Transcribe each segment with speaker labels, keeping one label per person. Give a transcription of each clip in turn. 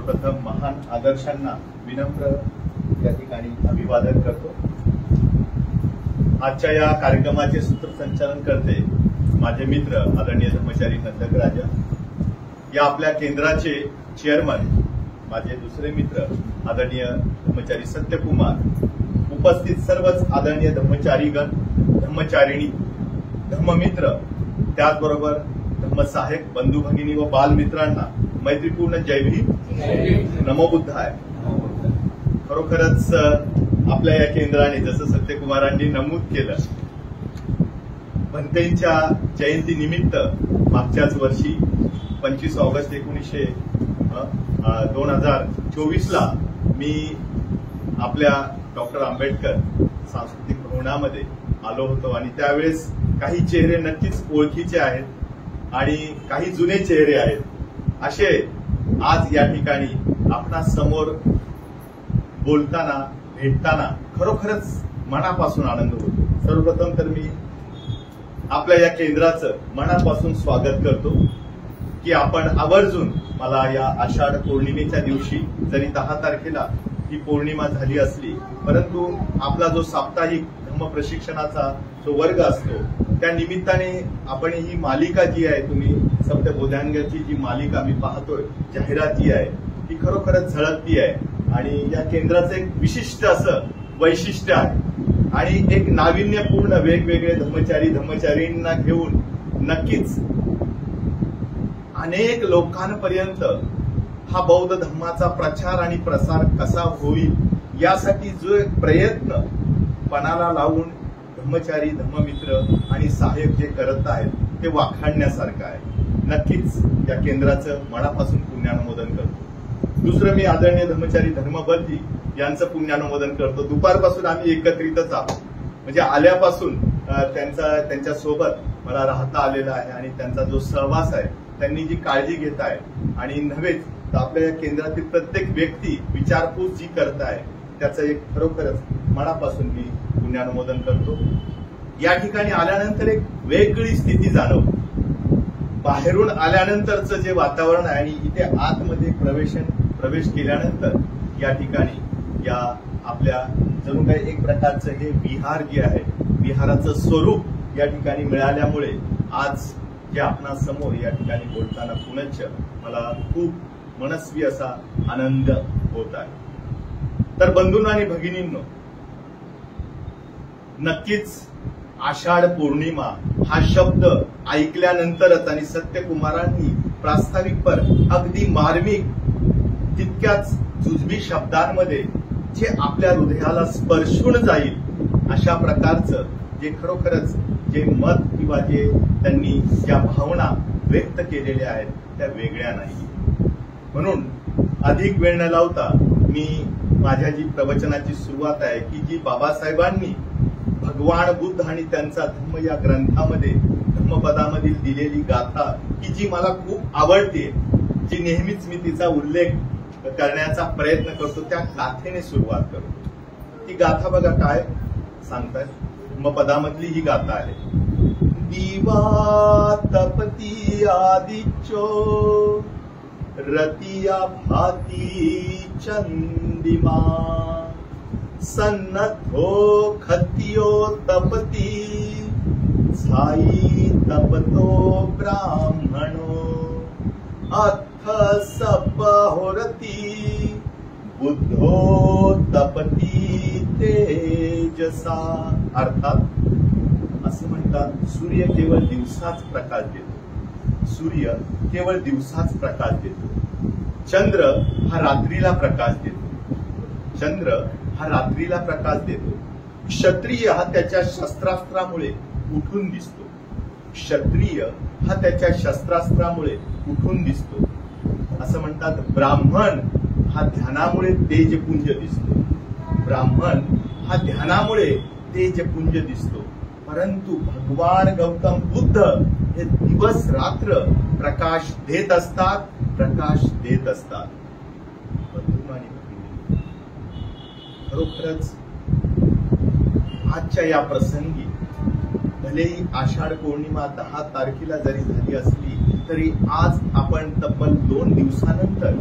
Speaker 1: सर्वप्रथम महान आदर्शांना विनम्र या ठिकाणी अभिवादन करतो। आजच्या या कार्यक्रमाचे सूत्रसंचालन करते माझे मित्र आदरणीय धर्मचारी नंदकराजा, या आपल्या केंद्राचे चेअरमन माझे दुसरे मित्र आदरणीय धर्मचारी सत्यकुमार, उपस्थित सर्वच आदरणीय धर्मचारीगण, धर्मचारिणी, धर्ममित्र, त्याचबरोबर धर्मसहायक बंधू भगिनी व बालमित्रांना मैत्रीपूर्ण जय भीम, नमो बुद्धाय। खरोखरच आपल्या या केंद्राने जसं सत्यकुमारांनी नमूद केलं, भंतेंच्या जयंती निमित्त मागच्याच वर्षी 25 ऑगस्ट 2024 ला मी आपल्या डॉक्टर आंबेडकर सांस्कृतिक भवनामध्ये आलो होतो आणि त्यावेळेस काही चेहरे नक्कीच ओळखीचे आहेत आणि काही जुने चेहरे आहेत। असे आज या ठिकाणी आपणा समोर बोलताना भेटताना खरोखरच मनापासून आनंद होतो। सर्वप्रथम तर मी आपल्या या केंद्राचं मनापासून स्वागत करतो की आपण आवर्जून, मला या आषाढ पौर्णिमेच्या दिवशी जरी 10 तारखेला ही पौर्णिमा झाली असली, परंतु आपला जो साप्ताहिक धम्म प्रशिक्षणाचा जो वर्ग असतो त्या निमित्ताने आपण ही मालिका जी आहे, तुम्ही सप्त बोधांगाची जी मालिका मी पाहतोय, जाहिरात जी आहे ती खरोखरच झळकती आहे आणि या केंद्राचं एक विशिष्ट असं वैशिष्ट्य आहे आणि एक नाविन्यपूर्ण वेगवेगळे धर्मचारींना घेऊन नक्कीच अनेक लोकांपर्यंत हा बौद्ध धर्माचा प्रचार आणि प्रसार कसा होईल यासाठी जो एक प्रयत्न पणाला लावून धर्मचारी, धर्ममित्र आणि सहाय्यक जे करत आहेत ते वाखाणण्यासारखं आहे। नक्कीच या केंद्राचं मनापासून पुण्यानुमोदन करतो। दुसरं, मी आदरणीय धर्मचारी धर्मबंधी यांचं पुण्यानुमोदन करतो। दुपारपासून आम्ही एकत्रितच आहोत, म्हणजे आल्यापासून त्यांच्या सोबत मला राहता आलेलं आहे आणि त्यांचा जो सहवास आहे, त्यांनी जी काळजी घेत आहे आणि नव्हेच तर आपल्या या केंद्रातील प्रत्येक व्यक्ती विचारपूस जी करत आहे त्याचं एक खरोखरच मनापासून मी पुण्यानुमोदन करतो। या ठिकाणी आल्यानंतर एक वेगळी स्थिती जाणवते। बाहेरून आल्यानंतरचं जे वातावरण आहे आणि इथे आतमध्ये प्रवेश केल्यानंतर या ठिकाणी या आपल्या जणू काही एक प्रकारचं हे विहार जे आहे, विहाराचं स्वरूप या ठिकाणी मिळाल्यामुळे आज जे आपणा समोर या ठिकाणी बोलताना पुनश्च मला खूप मनस्वी असा आनंद होत आहे। तर बंधूंनो आणि भगिनींनो, नक्कीच आषाढ पौर्णिमा हा शब्द ऐकल्यानंतरच आणि सत्यकुमारांनी प्रास्ताविकपर अगदी मार्मिक तितक्याच जुजबी शब्दांमध्ये जे आपल्या हृदयाला स्पर्शून जाईल अशा प्रकारचं जे खरोखरच जे मत किंवा जे त्यांनी ज्या भावना व्यक्त केलेल्या आहेत त्या वेगळ्या नाही। म्हणून अधिक वेळ न लावता मी माझ्या जी प्रवचनाची सुरुवात आहे की जी बाबासाहेबांनी भगवान बुद्ध आणि त्यांचा धम्म या ग्रंथामध्ये धम्मपदामधील दिलेली गाथा की जी मला खूप आवडते, जी नेहमीच मी तिचा उल्लेख करण्याचा प्रयत्न करतो, त्या गाथेने सुरुवात करतो। ती गाथा बघा काय सांगताय, धम्मपदामधली ही गाथा आहे। दिवा तपती आदिच्यो रतिया भाती चंदिमा, सन्नथो खतियो तपती छाई तपतो ब्राह्मणो, अथ सपहोरती बुद्धो तपती तेजसा। अर्थात असं म्हणतात, सूर्य केवळ दिवसाच प्रकाश देतो, सूर्य केवळ दिवसाच प्रकाश देतो, चंद्र हा रात्रीला प्रकाश देतो, चंद्र हा रात्रीला प्रकाश देतो। क्षत्रिय हा त्याच्या शस्त्रास्त्रामुळे उठून दिसतो, क्षत्रिय हा त्याच्या शस्त्रास्त्रामुळे उठून दिसतो। असं म्हणतात, ब्राह्मण हा ध्यानामुळे तेजपुंज दिसतो, ब्राह्मण हा ध्यानामुळे तेजपुंज दिसतो। परंतु भगवान गौतम बुद्ध हे दिवस रात्र प्रकाश देत असतात, प्रकाश देत असतात। खरोखरच आजच्या या प्रसंगी भलेही आषाढ पौर्णिमा 10 तारखेला जरी झाली असली तरी आज आपण तब्बल 2 दिवसानंतर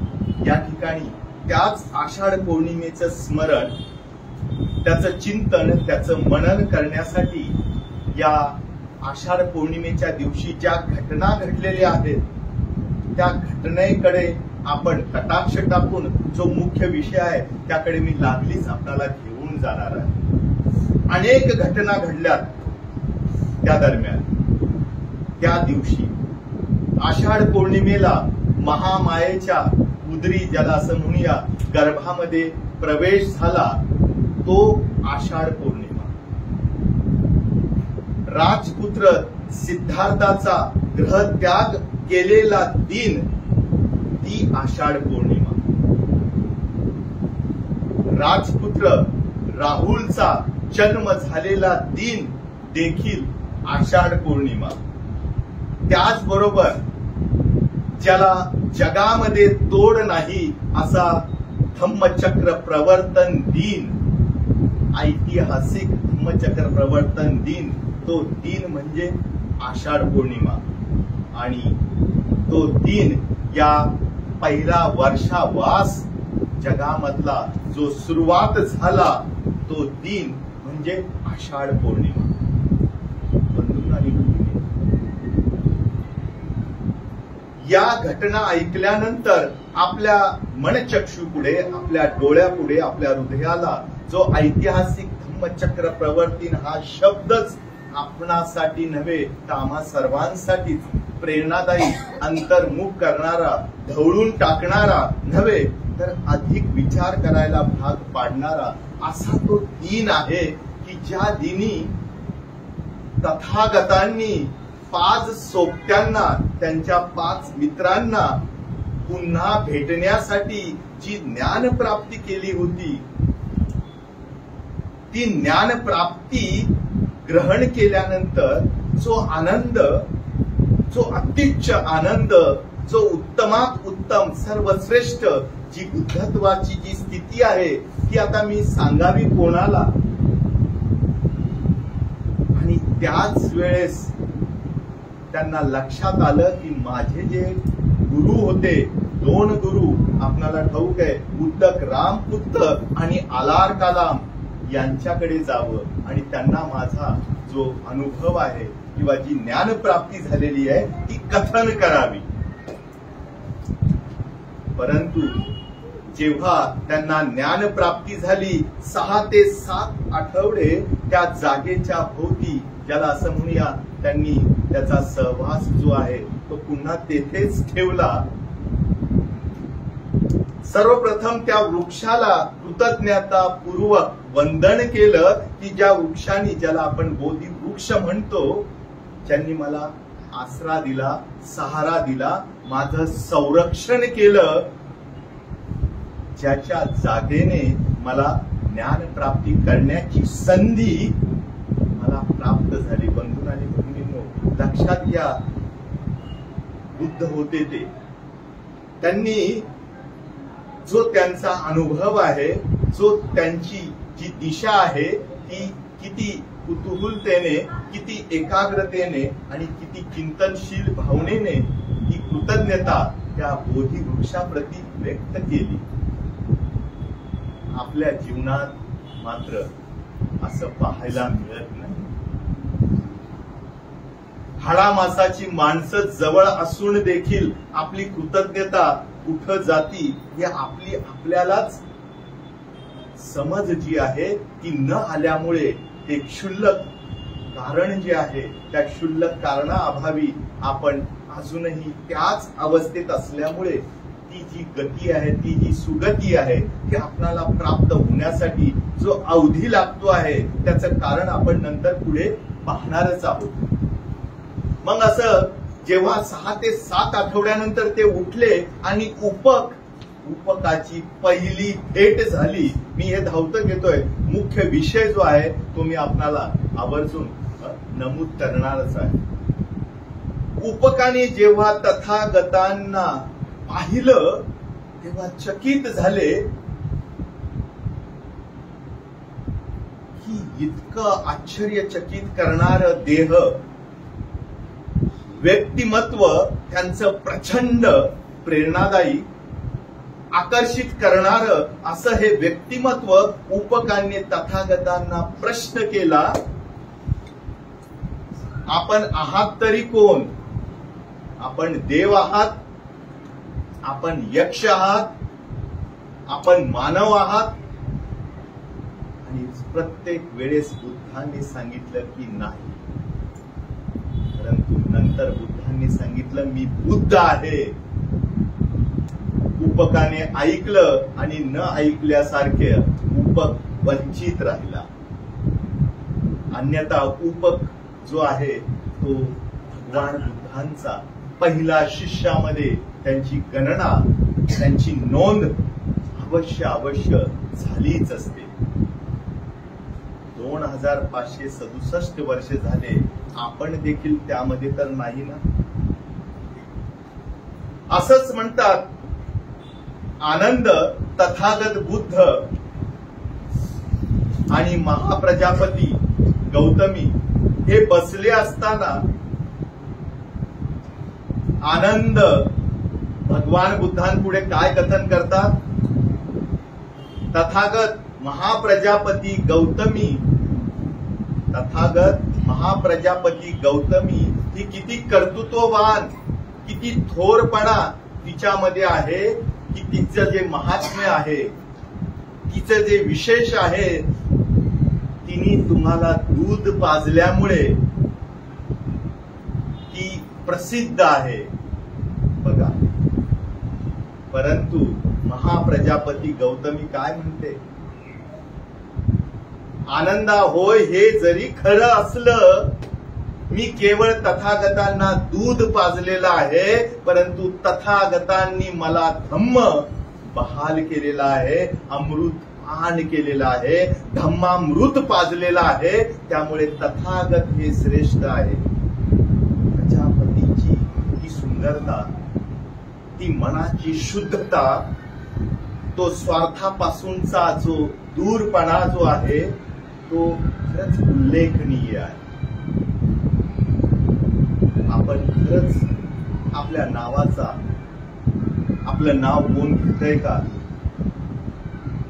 Speaker 1: या ठिकाणी त्याच आषाढ पौर्णिमेचं स्मरण, त्याचं चिंतन, त्याचं मनन करण्यासाठी या आषाढ पौर्णिमेच्या दिवशी ज्या घटना घडलेल्या आहेत त्या घटनेकडे आपण कटाक्ष टाकून जो मुख्य विषय आहे त्याकडे मी लागलीच आपल्याला घेऊन जाणार आहे. अनेक घटना घडल्यात त्या दरम्यान. त्या दिवशी आषाढ पौर्णिमेला महामायेच्या उदरी, ज्याला असं म्हणूया, गर्भामध्ये प्रवेश झाला तो आषाढ पौर्णिमा. राजपुत्र सिद्धार्थाचा ग्रहत्याग केलेला दिन ती आषाढ पौर्णिमा. राजपुत्र राहुलचा जन्म झालेला दिन देखील आषाढ पौर्णिमा. त्याचबरोबर ज्याला जगामध्ये तोड नाही असा धम्मचक्र प्रवर्तन दिन, ऐतिहासिक धम्मचक्र प्रवर्तन दिन, तो दिन म्हणजे आषाढ पौर्णिमा. आणि तो दिन या पहिला वर्षावास जगामधला जो सुरुवात झाला तो दिन म्हणजे आषाढ पौर्णिमा. या घटना ऐकल्यानंतर आपल्या मनचक्षुपुढे, आपल्या डोळ्यापुढे, आपल्या हृदयाला जो ऐतिहासिक धम्मचक्र प्रवर्तन हा शब्दच आपणासाठी नव्हे तर आम्हा सर्वांसाठीच प्रेरणादायी, अंतर्मुख करणारा, ढवळून टाकणारा नव्हे तर अधिक विचार करायला भाग पाडणारा असा तो दिन आहे की ज्या दिनी तथागतांनी 5 सोबत्यांना, त्यांच्या 5 मित्रांना पुन्हा भेटण्यासाठी जी ज्ञानप्राप्ती केली होती, ती ज्ञानप्राप्ती ग्रहण केल्यानंतर जो आनंद, जो अत्युच्च आनंद, जो उत्तमात उत्तम, सर्वश्रेष्ठ जी बुद्धत्वाची जी स्थिती आहे ती आता मी सांगावी कोणाला. आणि त्याच वेळेस त्यांना लक्षात आलं की माझे जे गुरु होते, 2 गुरु आपल्याला ठाऊक आहे, उद्दक रामपुत्त आणि आलार कलाम यांच्याकडे जावं आणि त्यांना माझा जो अनुभव आहे किंवा जी ज्ञानप्राप्ती झालेली आहे ती कथन करावी. परंतु जेव्हा त्यांना ज्ञानप्राप्ती झाली 6 ते 7 आठवडे त्या जागेच्या भोवती, ज्याला असं म्हणूया, त्यांनी त्याचा सहवास जो आहे तो पुन्हा तेथेच ठेवला. सर्वप्रथम त्या वृक्षाला कृतज्ञतापूर्वक वंदन केलं की ज्या वृक्षाने, ज्याला आपण बोधी वृक्ष म्हणतो, ज्यांनी मला आसरा दिला, सहारा दिला, माझं संरक्षण केलं, ज्याच्या जागेने मला ज्ञान प्राप्ती करण्याची संधी मला प्राप्त झाली. बंधू आणि भगिनींनो, लक्षात घ्या, बुद्ध होते ते, त्यांनी जो त्यांचा अनुभव आहे, जो त्यांची जी दिशा आहे ती किती कुतूहलतेने, किती एकाग्रतेने आणि किती चिंतनशील भावनेने ही कृतज्ञता त्या बोधी वृक्षाप्रती व्यक्त केली. आपल्या जीवनात मात्र असं पाहायला मिळत नाही. हाडामासाची माणसं जवळ असून देखील आपली कृतज्ञता कुठं जाती हे आपल्यालाच समज जी आहे ती न आल्यामुळे ते क्षुल्लक कारण जे आहे त्या क्षुल्लक कारणाअभावी आपण अजूनही त्याच अवस्थेत असल्यामुळे ती जी गती आहे, ती जी सुगती आहे ती आपल्याला प्राप्त होण्यासाठी जो अवधी लागतो आहे त्याचं कारण आपण नंतर पुढे पाहणारच आहोत. मग असं जेव्हा 6 ते 7 आठवड्यानंतर ते उठले आणि उपकाची पहिली भेट झाली. मी हे धावतं घेतोय, मुख्य विषय जो आहे तो मी आपल्याला आवर्जून नमूद करणारच आहे. उपकाने जेव्हा तथागतांना पाहिलं तेव्हा चकित झाले की इतकं आश्चर्यचकित करणारं देह, व्यक्तिमत्व त्यांचं प्रचंड प्रेरणादायी आकर्षित करणार असं हे व्यक्तिमत्व उपकांनी तथागतांना प्रश्न केला, आपण आहात तरी कोण? आपण देव आहात? आपण यक्ष आहात? आपण मानव आहात? आणि प्रत्येक वेळेस बुद्धांनी सांगितलं की नाही. परंतु नंतर बुद्धांनी सांगितलं मी बुद्ध आहे. उपकाने ऐकलं आणि न ऐकल्यासारखे उपक वंचित राहिला. अन्यथा उपक जो आहे तो भगवान बुद्धांचा पहिला शिष्यामध्ये त्यांची गणना, त्यांची नोंद अवश्य झालीच असते. 2567 वर्ष झाले, आपण देखील त्यामध्ये तर नाही ना. असंच म्हणतात, आनंद, तथागत बुद्ध आणि महाप्रजापती गौतमी हे बसले असताना आनंद भगवान बुद्धांपुढे काय कथन करतात? तथागत महाप्रजापती गौतमी, तथागत महाप्रजापती गौतमी ही किती कर्तृत्ववान, किती थोरपणा तिच्यामध्ये आहे, की तिचं जे महात्म्य आहे, तिचं जे विशेष आहे, तिने तुम्हाला दूध पाजल्यामुळे ती प्रसिद्ध आहे बघा. परंतु महाप्रजापती गौतमी काय म्हणते? आनंदा होय, हे जरी खरं असलं, मी केवळ तथागतांना दूध पाजलेलं आहे, परंतु तथागतांनी मला धम्म बहाल केलेला आहे, अमृत पान केलेलं आहे, धम्मामृत पाजलेलं आहे. त्यामुळे तथागत हे श्रेष्ठ आहे. प्रजापतीची ती सुंदरता, ती मनाची शुद्धता, तो स्वार्थापासूनचा जो दूरपणा जो आहे तो खरंच उल्लेखनीय आहे. आपण खरंच आपल्या नावाचा, आपलं नाव कोण घेतंय का?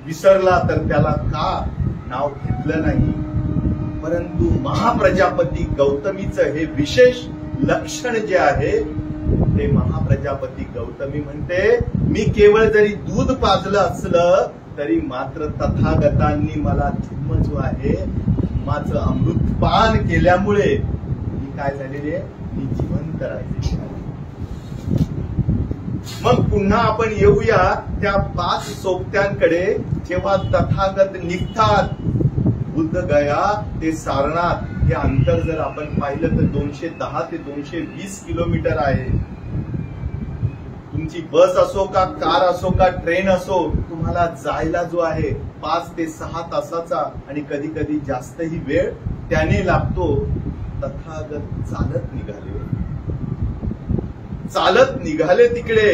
Speaker 1: विसरला तर त्याला का नाव घेतलं नाही? परंतु महाप्रजापती गौतमीचं हे विशेष लक्षण जे आहे ते महाप्रजापती गौतमी म्हणते, मी केवळ जरी दूध पाजलं असलं तरी मात्र तथागतांनी मला धम्म जो आहे, धम्माचं अमृतपान केल्यामुळे मी काय झालेली आहे, मी जिवंत राहिलेली आहे. मग पुन्हा आपण येऊया त्या 5 सोबत्यांकडे. जेव्हा तथागत निघतात बुद्ध गया ते सारनाथ, हे अंतर जर आपण पाहिलं तर 210 ते 220 किलोमीटर आहे. तुमची बस असो का, कार असो का, ट्रेन असो, तुम्हाला जायला जो आहे 5 ते 6 तासाचा आणि कधी कधी जास्तही वेळ त्याने लागतो. तथागत चालत निघाले तिकडे,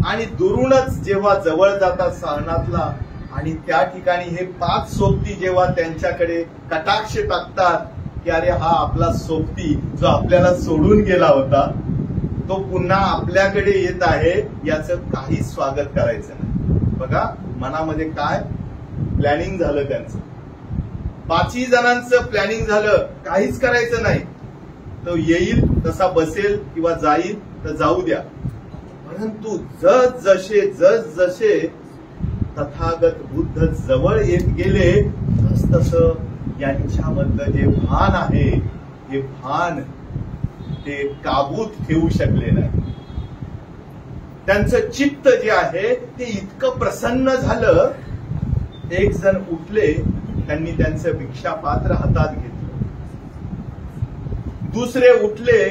Speaker 1: आणि दुरूनच जेव्हा जवळ जातात सारनाथला, आणि त्या ठिकाणी हे 5 सोबती जेव्हा त्यांच्याकडे कटाक्ष टाकतात की अरे हा आपला सोबती जो आपल्याला सोडून गेला होता तो पुन्हा आपल्याकडे येत आहे, याचं काहीच स्वागत करायचं नाही. बघा मनामध्ये काय प्लॅनिंग झालं त्यांचं. 5 जणांचं प्लॅनिंग झालं, काहीच करायचं नाही. तो येईल तसा बसेल किंवा जाईल तर जाऊ द्या. परंतु जसजसे तथागत बुद्ध जवळ येत गेले तस यांच्यामधलं जे भान आहे, हे भान ते काबूत ठेवू शकले नाही. त्यांचं चित्त जे आहे ते इतकं प्रसन्न झालं. एक जण उठले, त्यांनी त्यांचं भिक्षापात्र हातात घेतलं. दुसरे उठले,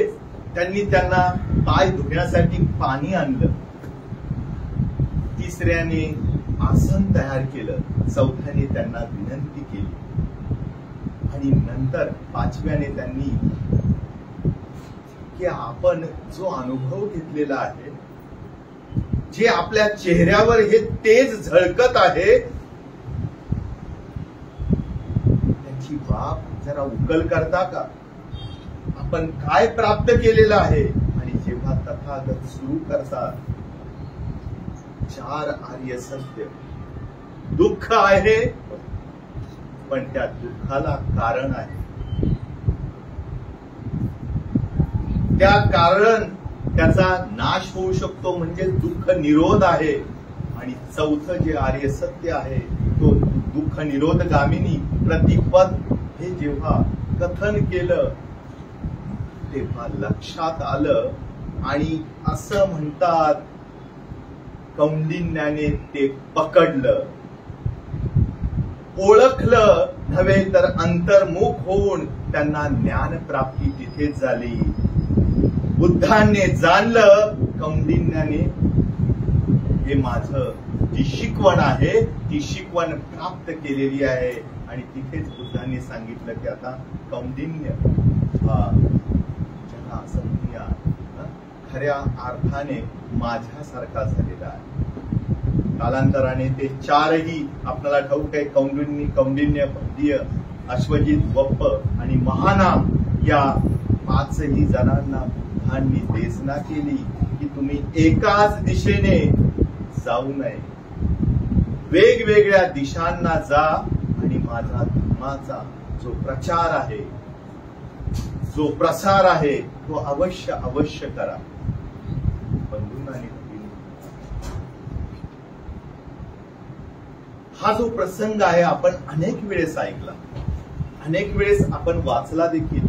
Speaker 1: त्यांनी त्यांना पाय धुण्यासाठी पाणी आणलं. तिसऱ्याने आसन तयार केलं. चौथ्याने त्यांना विनंती केली. आणि नंतर 5व्याने त्यांनी की आपण जो अनुभव घेतलेला आहे, जे आपल्या चेहऱ्यावर हे तेज झळकत आहे, त्याची बाब जरा उकल करता का? आपण काय प्राप्त केलेलं आहे? आणि जेव्हा तथागत सुरू करतात 4 आर्य सत्य. दुःख आहे, पण त्या दुःखाला कारण आहे. त्या कारण त्याचा नाश होऊ शकतो म्हणजे दुःख निरोध आहे. आणि चौथं जे आर्य सत्य आहे तो दुःख निरोधगामिनी प्रतिपद हे जेव्हा कथन केलं तेव्हा लक्षात आलं. आणि असं म्हणतात कौंडिन्याने ते पकडलं, ओळखलं नव्हे तर अंतर्मुख होऊन त्यांना ज्ञान प्राप्ती तिथेच झाली. बुद्धांनी जाणलं, कौंडिन्याने हे माझं जी शिकवण आहे ती शिकवण प्राप्त केलेली आहे. आणि तिथेच बुद्धांनी सांगितलं की आता कौंडिन्य ज्याला असं म्हणूया खऱ्या अर्थाने माझ्यासारखा झालेला आहे. कालांतराने ते 4ही आपल्याला ठाऊक आहे, कौंडिन्य, भद्य, अश्वजित, वप्प आणि महानाम या 5ही जणांना बुद्धांनी देशना केली की तुम्ही एकाच दिशेने जाऊ नये, वेगवेगळ्या दिशांना जा आणि माझा धर्माचा जो प्रचार आहे, जो प्रसार आहे तो अवश्य करा. बंधूंनी हा जो प्रसंग आहे आपण अनेक वेळेस ऐकला, अनेक वेळेस आपण वाचला देखील,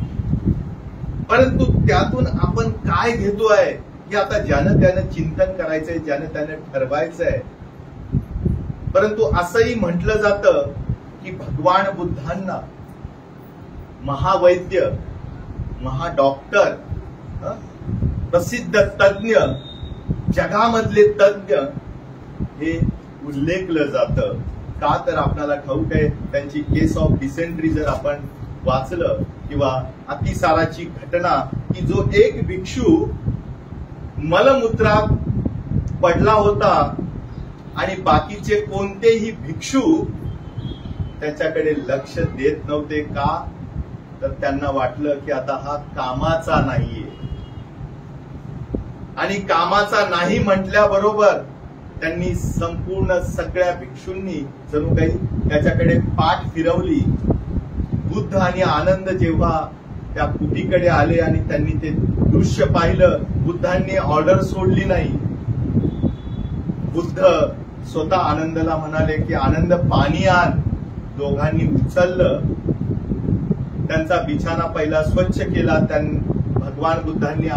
Speaker 1: परंतु त्यातून आपण काय घेतोय हे आता ज्यानं त्यानं चिंतन करायचंय, ज्यानं त्यानं ठरवायचंय. परंतु असंही म्हटलं जातं की भगवान बुद्धांना महावैद्य, महाडॉक्टर, प्रसिद्ध तज्ञ, जगामधले तज्ञ हे उल्लेखलं जातं. का तर आपल्याला ठाऊक आहे त्यांची केस ऑफ डिसेंट्री जर आपण वाचलं किंवा अतिसाराची घटना की जो एक भिक्षू मलमूत्रात पडला होता आणि बाकीचे कोणतेही भिक्षू त्याच्याकडे लक्ष देत नव्हते. का तर त्यांना वाटलं की आता हा कामाचा नाहीये. आणि कामाचा नाही म्हटल्याबरोबर त्यांनी संपूर्ण सगळ्या भिक्षूंनी जणू काही त्याच्याकडे पाठ फिरवली. बुद्ध आणि आनंद जेव्हा त्या कुटीकडे आले आणि त्यांनी ते दृश्य पाहिलं, बुद्धांनी ऑर्डर सोडली नाही. बुद्ध स्वतः आनंदला म्हणाले की आनंद पाणी आण. दोघांनी उचललं, त्यांचा बिछाना पहिला स्वच्छ केला. भगवान बुद्धांनी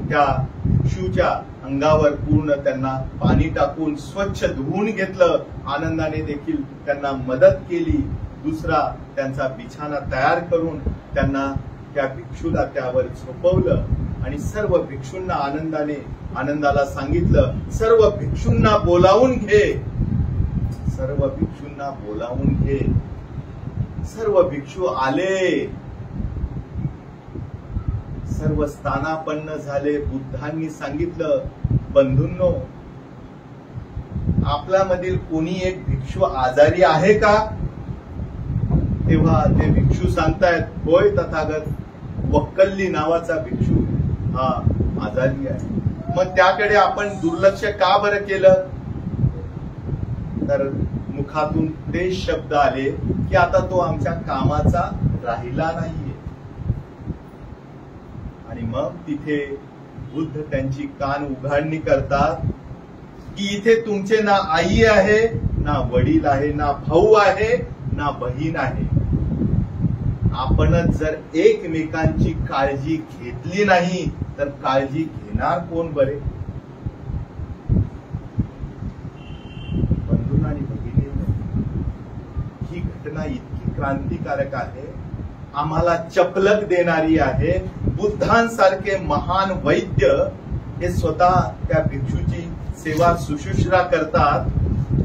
Speaker 1: त्या भिक्षूच्या अंगावर पूर्ण त्यांना पाणी टाकून स्वच्छ धुवून घेतलं. आनंदाने देखील त्यांना मदत केली. दुसरा त्यांचा बिछाना तयार करून त्यांना त्या भिक्षूला त्यावर झोपवलं आणि सर्व भिक्षूंना आनंदाला सांगितलं सर्व भिक्षूंना बोलावून घे, सर्व भिक्षूंना बोलावून घे. सर्व भिक्षू आले, सर्व स्थानापन्न झाले. बुद्धांनी सांगितलं बंधूंनो, आपल्यामधील कोणी एक भिक्षू आजारी आहे का? तेव्हा ते भिक्षू सांगतायत होय तथागत, वक्कल्ली नावाचा भिक्षू हा आजारी आहे. मग त्याकडे आपण दुर्लक्ष का बरं केलं? तर मुखातून ते शब्द आले की आता तो आमच्या कामाचा राहिला नाहीये. आणि मग तिथे बुद्ध त्यांची कान उघडणी करतात की इथे तुमचे ना आई आहे, ना वडील आहे, ना भाऊ आहे, ना बहीण आहे. आपणच जर एकमेकांची काळजी घेतली नाही तर काळजी घेणार कोण बरे? बंधूंनो आणि भगिनींनो, ही घटना इतकी क्रांतिकारक आहे, आम्हाला चपलक देणारी आहे. बुद्धांसारखे महान वैद्य हे स्वतः त्या भिक्षूची सेवा शुश्रूषा करतात,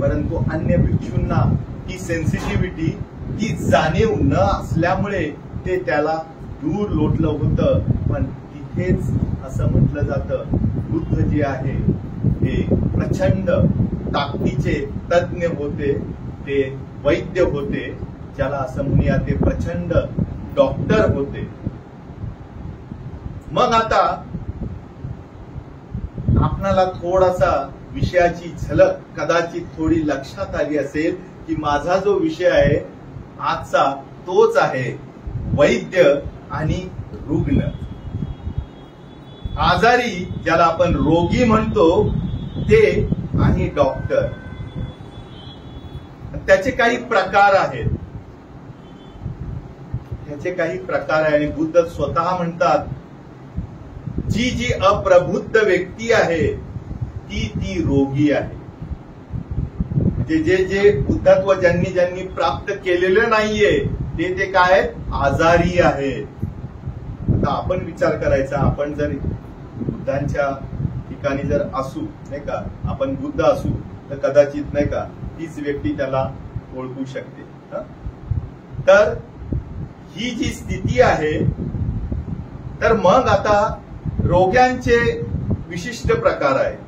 Speaker 1: परंतु अन्य भिक्षूंना ही सेन्सिटिव्हिटी, ही जाणीव न असल्यामुळे ते त्याला दूर लोटलं होतं. पण तिथेच असं म्हटलं जातं बुद्ध जे आहे ते प्रचंड ताकदीचे तज्ञ होते, ते वैद्य होते, ज्याला असं म्हणूया ते प्रचंड डॉक्टर होते. मग आता आपणाला थोडासा विषयाची झलक कदाचित थोडी लक्षात आली असेल की माझा जो विषय आहे आजचा तोच आहे वैद्य आणि रुग्ण. आजारी ज्याला आपण रोगी म्हणतो ते आणि डॉक्टर. त्याचे काही प्रकार आहेत. त्याचे काही प्रकार आहे आणि बुद्ध स्वतः म्हणतात जी जी अप्रबुद्ध व्यक्ती आहे ती रोगी आहे. म्हणजे जे जे बुद्धत्व ज्यांनी ज्यांनी प्राप्त केलेलं नाहीये ते काय आजारी आहेत. आता आपण विचार करायचा, आपण जर बुद्धांच्या ठिकाणी जर असू नाही का, आपण बुद्ध असू तर कदाचित नाही का तीच व्यक्ती त्याला ओळखू शकते. तर ही जी स्थिती आहे, तर मग आता रोग्यांचे विशिष्ट प्रकार आहेत,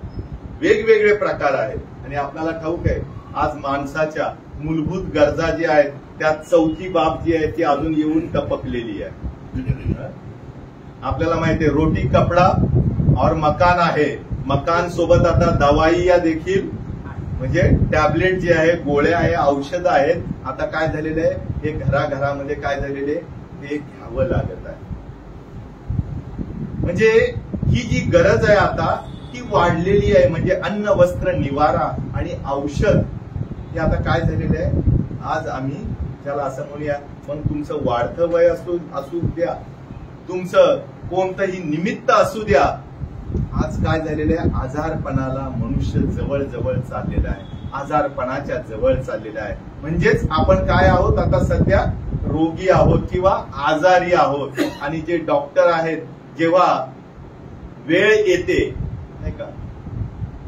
Speaker 1: वेगवेगळे प्रकार आहेत. आणि आपल्याला ठाऊक आहे आज माणसाच्या मूलभूत गरजा ज्या आहेत त्यात चौथी बाब जी आहे ती अजून येऊन टपकलेली आहे. आपल्याला माहिती आहे रोटी कपडा और मकान आहे. मकान सोबत आता दवाई देखील म्हणजे टॅबलेट जे आहे, गोळ्या आहे, औषधं आहेत. आता काय झालेलं आहे हे घराघरामध्ये काय झालेले ते घ्यावं लागत आहे. म्हणजे ही जी गरज आहे आता ती वाढलेली आहे. म्हणजे अन्न वस्त्र निवारा आणि औषध हे आता काय झालेलं आहे. आज आम्ही त्याला असं म्हणूया, मग तुमचं वाढतं वय असू द्या, तुमचं कोणतंही निमित्त असू द्या, आज काय झालेलं आहे आजारपणाला मनुष्य जवळ जवळ चाललेला आहे. आजारपणाच्या जवळ चाललेला आहे. म्हणजेच आपण काय आहोत आता सध्या रोगी आहोत किंवा आजारी आहोत. आणि जे डॉक्टर आहेत जेव्हा वेळ येते नाही का,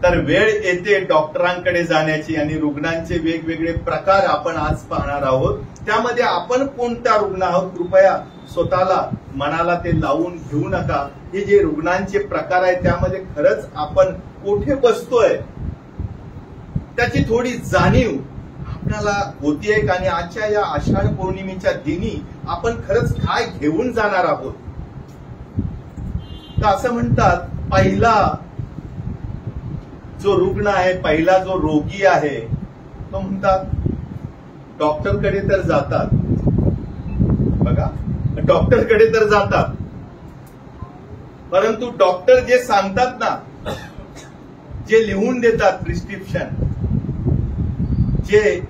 Speaker 1: तर वेळ येते डॉक्टरांकडे जाण्याची आणि रुग्णांचे वेगवेगळे प्रकार आपण आज पाहणार आहोत. त्यामध्ये आपण कोणता रुग्ण आहोत कृपया स्वतःला मनाला ते लावून घेऊ नका. हे जे रुग्णांचे प्रकार आहेत त्यामध्ये खरंच आपण कोठे बसतोय त्याची थोडी जाणीव आपल्याला होतीये का. आणि आजच्या या आषाढ पौर्णिमेच्या दिनी आपण खरंच काय घेऊन जाणार आहोत. तर असं म्हणतात पहिला जो रुग्ण आहे, पहिला जो रोगी आहे तो म्हणतात डॉक्टरकडे तर जातात. बघा डॉक्टरकडे तर जातात, परंतु डॉक्टर जे सांगतात ना, जे लिहून देतात प्रिस्क्रिप्शन, जे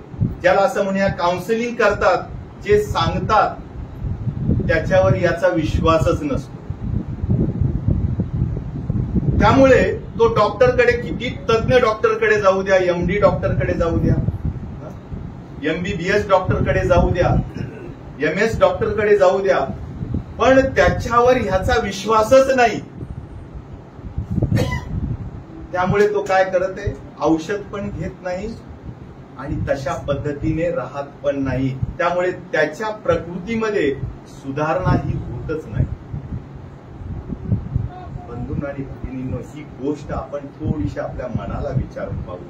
Speaker 1: ज्याला असं म्हणूया काउन्सिलिंग करतात, जे सांगतात त्याच्यावर याचा विश्वासच नसतो. त्यामुळे तो डॉक्टरकडे किती तज्ञ डॉक्टरकडे जाऊ द्या, एमडी डॉक्टरकडे जाऊ द्या, एमबीबीएस डॉक्टरकडे जाऊ द्या, एमएस डॉक्टरकडे जाऊ द्या, पण त्याच्यावर ह्याचा विश्वासच नाही. त्यामुळे तो काय करत आहे, औषध पण घेत नाही आणि तशा पद्धतीने राहत पण नाही. त्यामुळे त्याच्या प्रकृतीमध्ये सुधारणा ही होतच नाही. बंधूंनो आणि भगिनींनो, ही गोष्ट आपण थोडीशी आपल्या मनाला विचारून पाहू.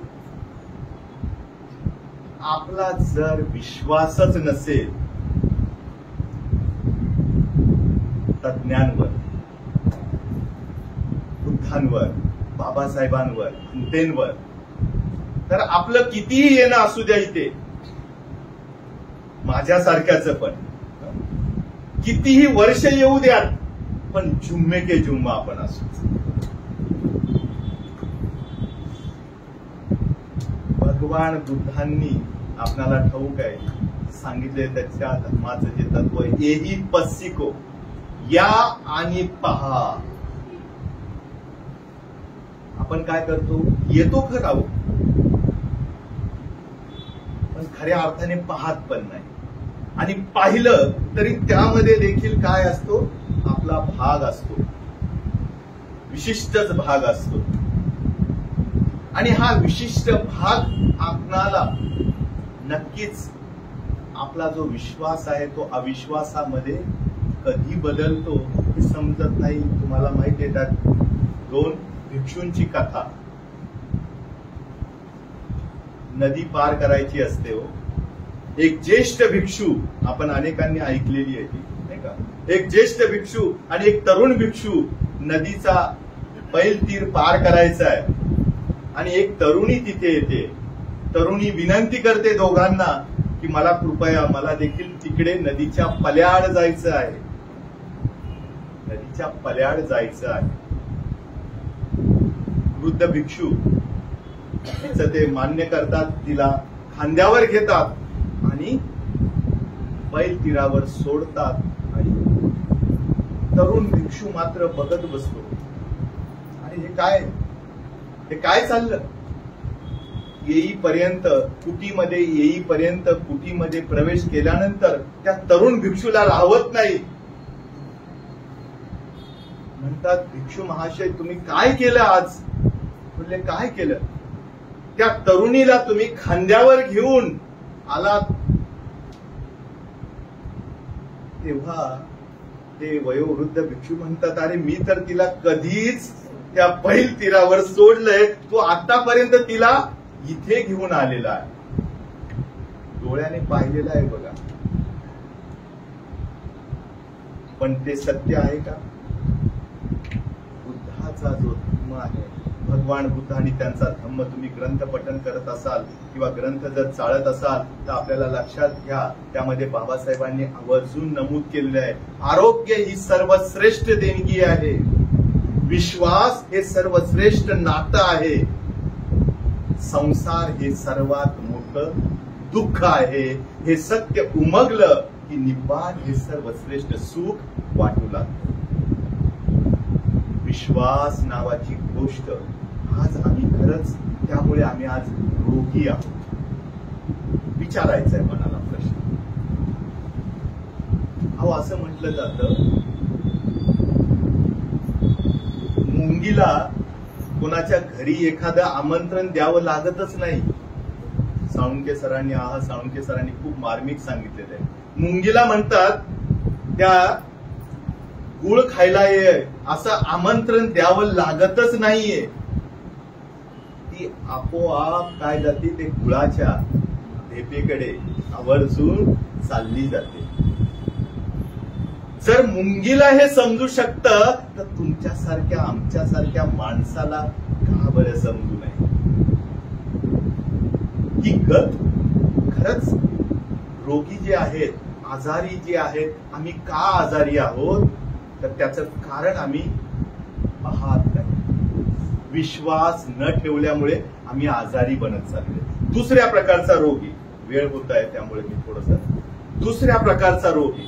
Speaker 1: आपला जर विश्वासच नसेल तज्ञांवर, बुद्धांवर, बाबासाहेबांवर, भूतेंवर, तर आपलं कितीही येणं असू द्या इथे, माझ्यासारख्याच पण कितीही वर्ष येऊ द्या, पण जुम्मे के जुम्मा आपण असू. भगवान बुद्धांनी आपल्याला ठाऊक आहे सांगितले त्याच्या धर्माचं जे तत्व आहे, एही पस्सिको, या आणि पहा. आपण काय करतो, येतो खरा पण खऱ्या अर्थाने पाहत पण नाही. आणि पाहिलं तरी त्यामध्ये देखील काय असतो, आपला भाग असतो, विशिष्टच भाग असतो. आणि हा विशिष्ट भाग आपणाला नक्कीच आपला जो विश्वास आहे तो अविश्वासामध्ये कधी बदलतो हे समजत नाही. तुम्हाला माहिती आहे त्यात दोन भिक्षूंची कथा. नदी पार करायची असते हो. एक ज्येष्ठ भिक्षू, आपण अनेकांनी ऐकलेली आहे ती नाही का, एक ज्येष्ठ भिक्षू आणि एक तरुण भिक्षू नदीचा पैल तीर पार करायचा आहे. आणि एक तरुणी तिथे येते. तरुणी विनंती करते दोघांना की मला कृपया, मला देखील तिकडे नदीच्या पल्याड जायचं आहे, नदीच्या पल्याड जायचं आहे. वृद्ध भिक्षू तिचं ते मान्य करतात, तिला खांद्यावर घेतात आणि बैल तीरावर सोडतात. आणि तरुण भिक्षू मात्र बघत बसतो. आणि हे काय चाललं? येईपर्यंत कुटीमध्ये प्रवेश केल्यानंतर त्या तरुण भिक्षूला राहवत नाही. म्हणतात, भिक्षू महाशय, तुम्ही काय केलं आज? म्हणले, काय केलं? त्या तरुणीला तुम्ही खांद्यावर घेऊन आलात. तेव्हा ते वयोवृद्ध भिक्षू म्हणतात, अरे मी तर तिला कधीच त्या बैल तीरावर सोडलंय, तू आतापर्यंत तिला इथे घेऊन आलेला आहे, डोळ्याने पाहिलेला आहे बघा. पण ते सत्य आहे का? बुद्धाचा जो धम्म आहे, भगवान बुद्ध आणि त्यांचा धम्म तुम्ही ग्रंथ पठण करत असाल किंवा ग्रंथ जर चाळत असाल तर आपल्याला लक्षात घ्या, त्यामध्ये बाबासाहेबांनी आवर्जून नमूद केलेलं आहे, आरोग्य ही सर्वश्रेष्ठ देणगी आहे, विश्वास हे सर्वश्रेष्ठ नातं आहे, संसार हे सर्वात मोठं दुःख आहे. हे सत्य उमगलं की निब्बाण हे सर्वश्रेष्ठ सुख वाटू लागतं. विश्वास नावाची गोष्ट आज आम्ही खरंच, त्यामुळे आम्ही आज रोगी आहोत. विचारायचं आहे मनाला प्रश्न. अहो, असं म्हटलं जातं, मुंगीला कोणाच्या घरी एखादं आमंत्रण द्यावं लागतच नाही. साळुंखे सरांनी खूप मार्मिक सांगितलेलं आहे. मुंगीला म्हणतात, त्या गुळ खायला ये असं आमंत्रण द्यावं लागतच नाहीये. ती आपोआप काय जाते, ते गुळाच्या ढेपेकडे आवर्जून चालली जाते. जर मुंगीला हे समजू शकतं तर तुमच्यासारख्या आमच्यासारख्या माणसाला का बरं समजू नये? ही गत खरंच रोगी जे आहेत, आजारी जे आहेत, आम्ही का आजारी आहोत तर त्याचं कारण आम्ही पाहत नाही. विश्वास न ठेवल्यामुळे आम्ही आजारी बनत चाललोय. दुसऱ्या प्रकारचा रोगी, वेळ होत आहे त्यामुळे मी थोडस, दुसऱ्या प्रकारचा रोगी,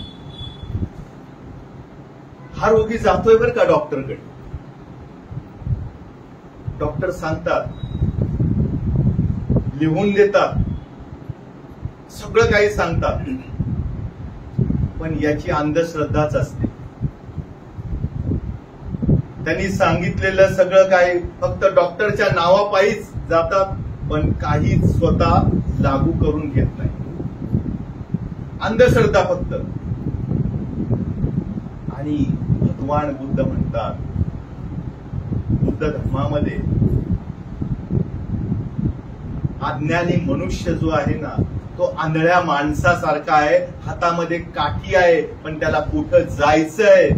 Speaker 1: हा रोगी जातोय बरं का डॉक्टरकडे. डॉक्टर सांगतात, लिहून देतात, सगळं काही सांगतात, पण याची अंधश्रद्धाच असते. त्यांनी सांगितलेलं सगळं काही फक्त डॉक्टरच्या नावापायीच जातात, पण काही स्वतः लागू करून घेत नाही. अंधश्रद्धा फक्त. आणि भगवान बुद्ध म्हणतात, बुद्ध धर्मामध्ये अज्ञानी मनुष्य जो आहे ना, तो आंधळ्या माणसासारखा आहे. हातामध्ये काठी आहे, पण त्याला कुठं जायचंय,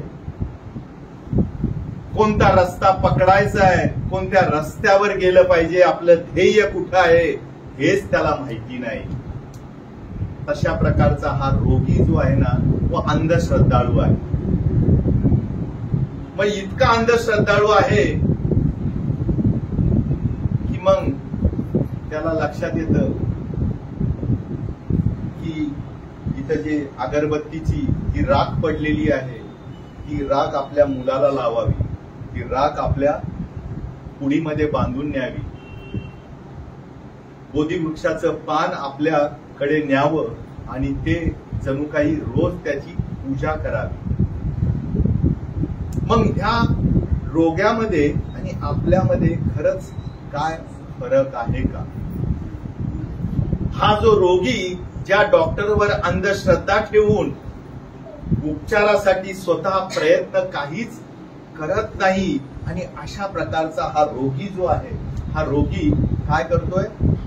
Speaker 1: कोणता रस्ता पकडायचा आहे, कोणत्या रस्त्यावर गेलं पाहिजे, आपलं ध्येय कुठं आहे हेच त्याला माहिती नाही. तशा प्रकारचा हा रोगी जो आहे ना, तो अंधश्रद्धाळू आहे. मग इतका अंधश्रद्धाळू आहे की मग त्याला लक्षात येतं की इथं जे अगरबत्तीची ही राख पडलेली आहे, ती राख आपल्या मुलाला लावावी, ती राख आपल्या पुडीमध्ये बांधून न्यावी, बोधी वृक्षाचं पान आपल्याकडे न्यावं आणि ते जणू काही रोज त्याची पूजा करावी. मग ह्या रोग्यामध्ये आणि आपल्यामध्ये खरंच काय फरक आहे का? हा जो रोगी ज्या डॉक्टरवर अंधश्रद्धा ठेवून उपचारासाठी स्वतः प्रयत्न काहीच करत नाही, आणि अशा प्रकारचा हा रोगी जो आहे, हा रोगी काय करतोय,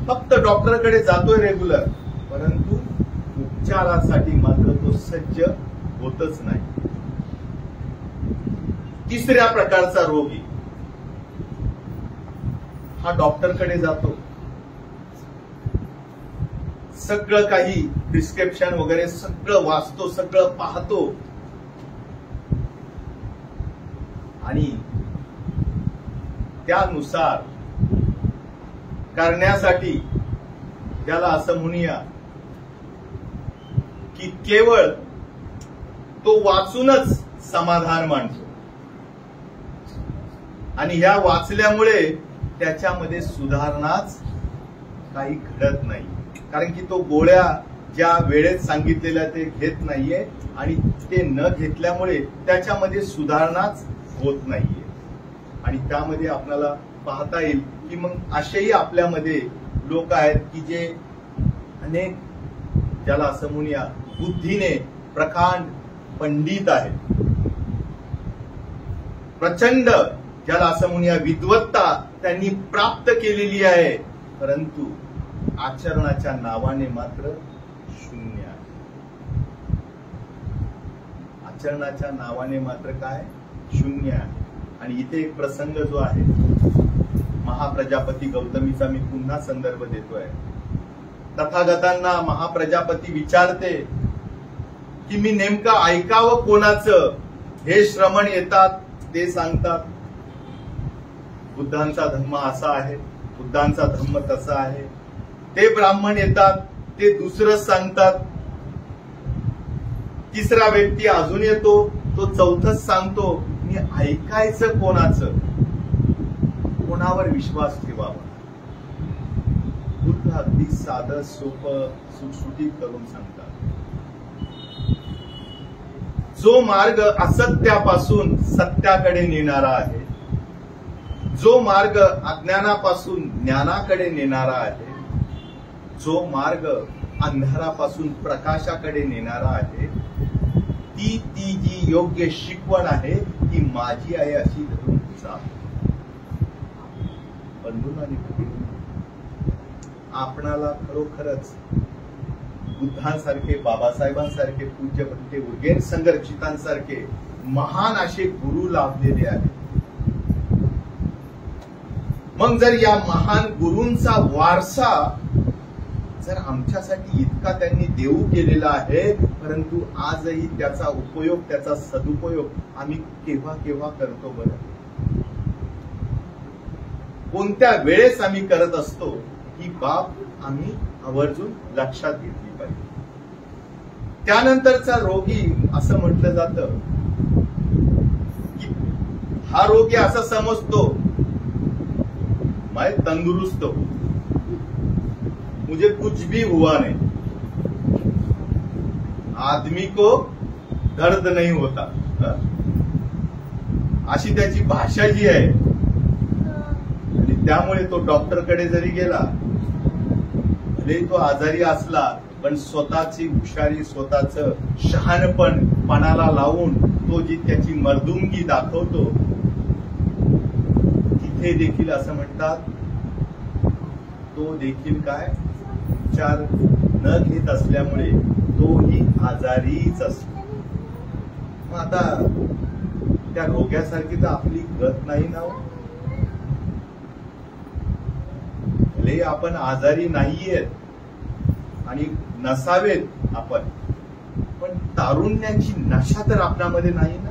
Speaker 1: फक्त डॉक्टरकडे जातोय रेग्युलर, परंतु उपचारासाठी मात्र तो सज्ज होतच नाही. तिसऱ्या प्रकारचा रोगी, हा डॉक्टरकडे जातो, सगळं काही प्रिस्क्रिप्शन वगैरे सगळं वाचतो, सगळं पाहतो आणि त्यानुसार करण्यासाठी त्याला असं म्हणूया की केवळ तो वाचूनच समाधान मानतो आणि ह्या वाचल्यामुळे त्याच्यामध्ये सुधारणाच काही घडत नाही, कारण की तो गोळ्या ज्या वेळेत सांगितलेल्या ते घेत नाहीये आणि ते न घेतल्यामुळे त्याच्यामध्ये सुधारणाच होत नाहीये. आणि त्यामध्ये आपल्याला पाहता येईल की मग असेही आपल्यामध्ये लोक आहेत की जे अनेक ज्याला असं म्हणूया बुद्धीने प्रकांड पंडित आहेत, प्रचंड ज्याला असं म्हणूया विद्वत्ता त्यांनी प्राप्त केलेली आहे, परंतु आचरणाच्या नावाने मात्र शून्य आहे. आचरणाच्या नावाने मात्र काय शून्य आहे. आणि इथे एक प्रसंग जो आहे महाप्रजापती गौतमीचा मी पुन्हा संदर्भ देतोय. तथागतांना महाप्रजापती विचारते की मी नेमकं ऐकावं कोणाचं, हे श्रमण येतात ते सांगतात बुद्धांचा धर्म असा आहे, बुद्धांचा धर्म तसा आहे, ते ब्राह्मण येतात ते दुसरं सांगतात, तिसरा व्यक्ती अजून येतो तो चौथंच सांगतो. मी ऐकायचं कोणाचं, कोणावर विश्वास ठेवावा. बुद्ध अगदी साधं सोपं सुटसुटीत करून सांगतात, जो मार्ग असत्यापासून सत्याकडे नेणारा आहे, जो मार्ग अज्ञानापासून ज्ञानाकडे नेणारा आहे, जो मार्ग अंधारापासून प्रकाशाकडे नेणारा आहे, ती जी योग्य शिकवण आहे ती माझी आहे अशी धरून चाल. बंधूंनो आणि भगिनींनो, आपणाला खरोखरच बुद्धांसारखे, बाबासाहेबांसारखे, पूज्य भंते उर्गेन संघर्षितांसारखे महान असे गुरु लाभलेले आहेत. मग जर या महान गुरूंचा वारसा जर आमच्यासाठी इतका त्यांनी देऊ केलेला आहे, परंतु आजही त्याचा उपयोग, त्याचा सदुपयोग आम्ही केव्हा केव्हा करतो बरं? कोणत्या वेळेस आम्ही करत असतो ही बाब आम्ही आवर्जून लक्षात घेतली पाहिजे. त्यानंतरचा रोगी असं म्हटलं जातं की हा रोगी असं समजतो मैं तंदुरुस्त हूं, मुझे कुछ भी हुआ नहीं, आदमी को दर्द नहीं होता, अशी त्याची भाषा जी आहे. आणि त्यामुळे तो डॉक्टरकडे जरी गेला, भले तो आजारी असला, पण स्वतःची हुशारी, स्वतःचं शहाणपण पणाला लावून तो जी त्याची मर्दुंगी दाखवतो, तिथे देखील असं म्हणतात तो देखील काय उपचार न घेत असल्यामुळे तोही आजारीच असतो. मग आता त्या रोग्यासारखी तर आपली गत नाही ना. भले आपण आजारी नाहीयेत आणि नसावेत आपण, पण तारुण्याची नशा तर आपल्यामध्ये नाही ना,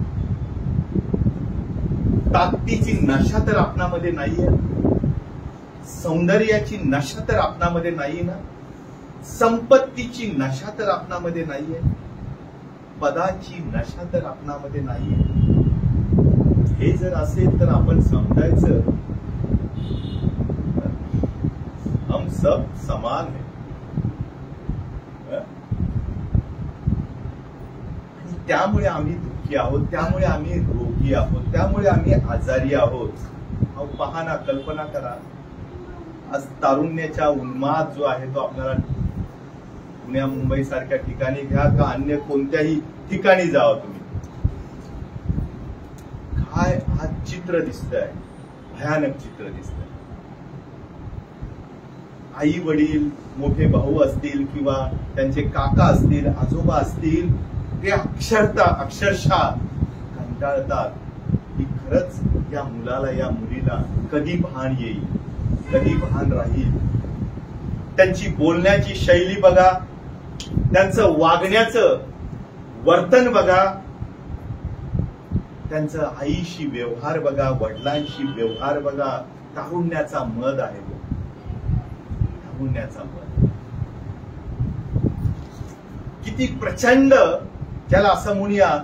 Speaker 1: ताकदीची नशा तर आपल्यामध्ये नाहीये, सौंदर्याची नशा तर आपणामध्ये नाही ना, संपत्तीची नशा तर आपणामध्ये नाहीये, पदाची नशा तर आपणामध्ये नाहीये. हे जर असेल तर आपण समजायचं हम सब समान है. त्यामुळे आम्ही दुःखी आहोत, त्यामुळे आम्ही रोगी आहोत, त्यामुळे आम्ही आजारी आहोत. अहो पहा ना, कल्पना करा, आज तारुण्याचा उन्माद जो आहे तो आपल्याला पुण्या मुंबई सारख्या ठिकाणी घ्या का अन्य कोणत्याही ठिकाणी जावा तुम्ही, काय आज चित्र दिसतंय, भयानक चित्र दिसतंय. आई वडील, मोठे भाऊ असतील किंवा त्यांचे काका असतील, आजोबा असतील, ते अक्षरशः कंटाळतात की खरंच या मुलाला, या मुलीला कधी भान येईल, कधी भान राहील. त्यांची बोलण्याची शैली बघा, त्यांचं वागण्याचं वर्तन बघा, त्यांचा आईशी व्यवहार बघा, वडिलांशी व्यवहार बघा. तारुण्याचा मध आहे, तारुण्याचा मध. किती प्रचंड, ज्याला असं म्हणूया,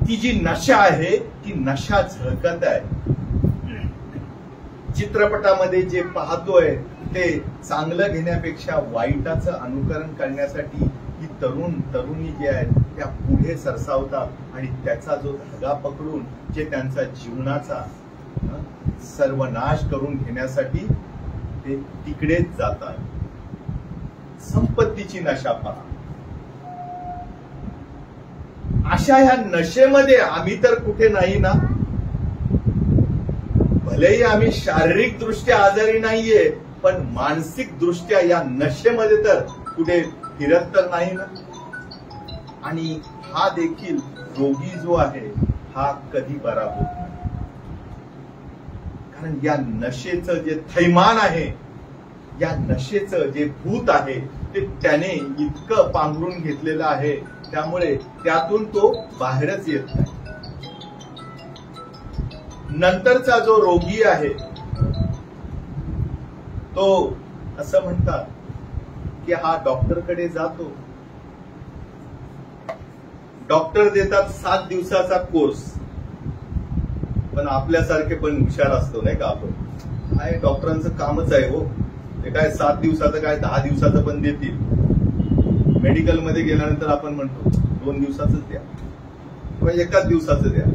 Speaker 1: ती जी नशा आहे ती नशा झळकत आहे. चित्रपटामध्ये जे पाहतोय ते चांगलं घेण्यापेक्षा वाईटाचं अनुकरण करण्यासाठी ही तरुणी जे आहेत त्या पुढे सरसावतात आणि त्याचा जो धागा पकडून जे त्यांचा जीवनाचा सर्वनाश करून घेण्यासाठी ते तिकडेच जातात. संपत्तीची नशा पहा. अशा ह्या नशेमध्ये आम्ही तर कुठे नाही ना. भलेही आम्ही शारीरिक दृष्ट्या आजारी नाहीये, पण मानसिक दृष्ट्या या नशेमध्ये तर कुठे फिरत तर नाही ना. आणि हा देखील रोगी जो आहे हा कधी बरा होत नाही. कारण या नशेचं जे थैमान आहे, या नशेचं जे भूत आहे ते त्याने इतकं पांघरून घेतलेलं आहे, त्यामुळे त्यातून तो बाहेरच येत नाही. नंतरचा जो रोगी आहे तो असं म्हणतात की हा डॉक्टरकडे जातो, डॉक्टर देतात 7 दिवसाचा कोर्स. पण आपल्यासारखे पण हुशार असतो नाही का आपण, काय डॉक्टरांचं कामच आहे हो, ते काय 7 दिवसाचं काय 10 दिवसाचं पण देतील. मेडिकलमध्ये गेल्यानंतर आपण म्हणतो 2 दिवसाचंच द्या किंवा 1 दिवसाचं द्या.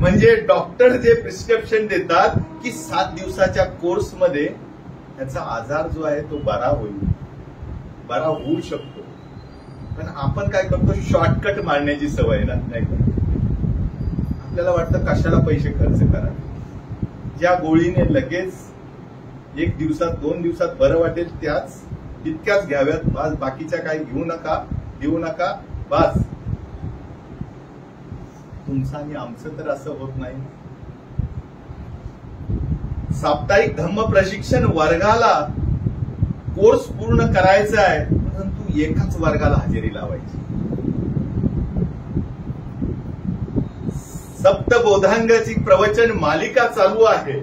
Speaker 1: म्हणजे डॉक्टर जे प्रिस्क्रिप्शन देतात की 7 दिवसाच्या कोर्समध्ये त्याचा आजार जो आहे तो बरा होईल, बरा होऊ शकतो. पण आपण काय करतो, शॉर्टकट मारण्याची सवय ना, नाही का. आपल्याला वाटतं कशाला पैसे खर्च करा, ज्या गोळीने लगेच 1 दिवसात 2 दिवसात बरं वाटेल त्याच तितक्याच घ्याव्यात, बास. बाकीच्या काही घेऊ नका, देऊ नका, बास. तुमचं आणि आमचं तर असं होत नाही. साप्ताहिक धम्म प्रशिक्षण वर्गाला कोर्स पूर्ण करायचा आहे, परंतु एकाच वर्गाला हजेरी लावायची. सप्तबोधांगाची प्रवचन मालिका चालू आहे,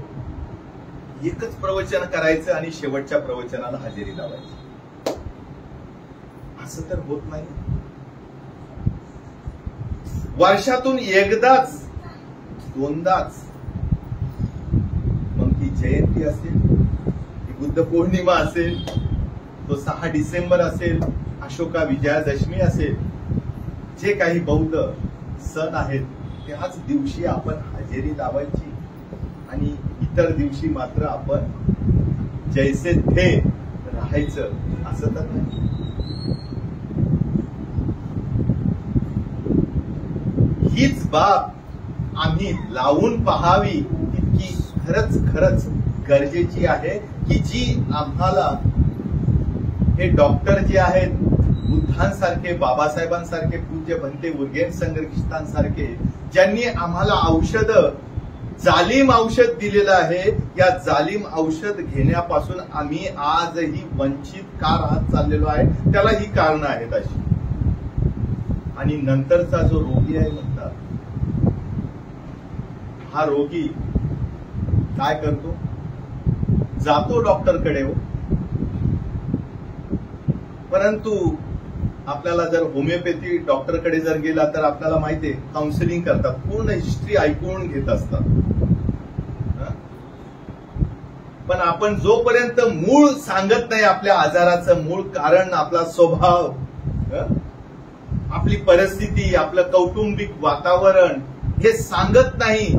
Speaker 1: एकच प्रवचन करायचं आणि शेवटच्या प्रवचनाला हजेरी लावायची. असं तर होत नाही. वर्षातून एकदाच 2दाच, मग ती जयंती असेल, ती बुद्ध पौर्णिमा असेल, तो 6 डिसेंबर असेल, अशोका विजयादशमी असेल, जे काही बौद्ध सण आहेत त्याच दिवशी आपण हजेरी लावायची आणि इतर दिवशी मात्र आपण जैसे थे राहायचं, असं तर नाही. हीच बाब आम्ही लावून पहावी तितकी खरंच गरजेची आहे, की जी आम्हाला हे डॉक्टर जे आहेत, बुद्धांसारखे, बाबासाहेबांसारखे, पूज्य भंते उर्गेन संघर्षितांसारखे, ज्यांनी आम्हाला औषधं, जालीम औषध दिलेलं आहे, या जालीम औषध घेण्यापासून आम्ही आजही वंचित का राहत चाललेलो आहे, त्याला ही कारणं आहेत अशी. आणि नंतरचा जो रोगी आहे म्हणतात, हा रोगी काय करतो, जातो डॉक्टरकडे हो, परंतु आपल्याला जर होमिओपॅथी डॉक्टरकडे जर गेला तर आपल्याला माहितीये काउन्सिलिंग करतात, पूर्ण हिस्ट्री ऐकून घेत असतात. पण आपण जोपर्यंत मूळ सांगत नाही, आपल्या आजाराचं मूळ कारण, आपला स्वभाव, आपली परिस्थिती, आपलं कौटुंबिक वातावरण हे सांगत नाही,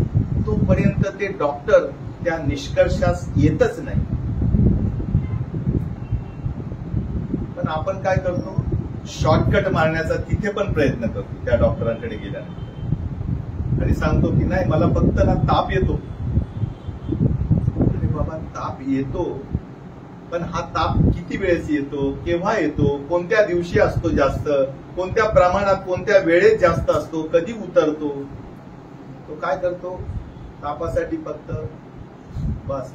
Speaker 1: तोपर्यंत ते डॉक्टर त्या निष्कर्षास येतच नाही. पण आपण काय करतो, शॉर्टकट मारण्याचा तिथे पण प्रयत्न करतो त्या डॉक्टरांकडे गेल्यानंतर, आणि सांगतो की नाही मला फक्त ना ताप येतो. अरे बाबा, ताप येतो, पण हा ताप किती वेळेस येतो, केव्हा येतो, कोणत्या दिवशी असतो जास्त, कोणत्या प्रमाणात, कोणत्या वेळेत जास्त असतो, कधी उतरतो. तो काय करतो, तापासाठी फक्त बस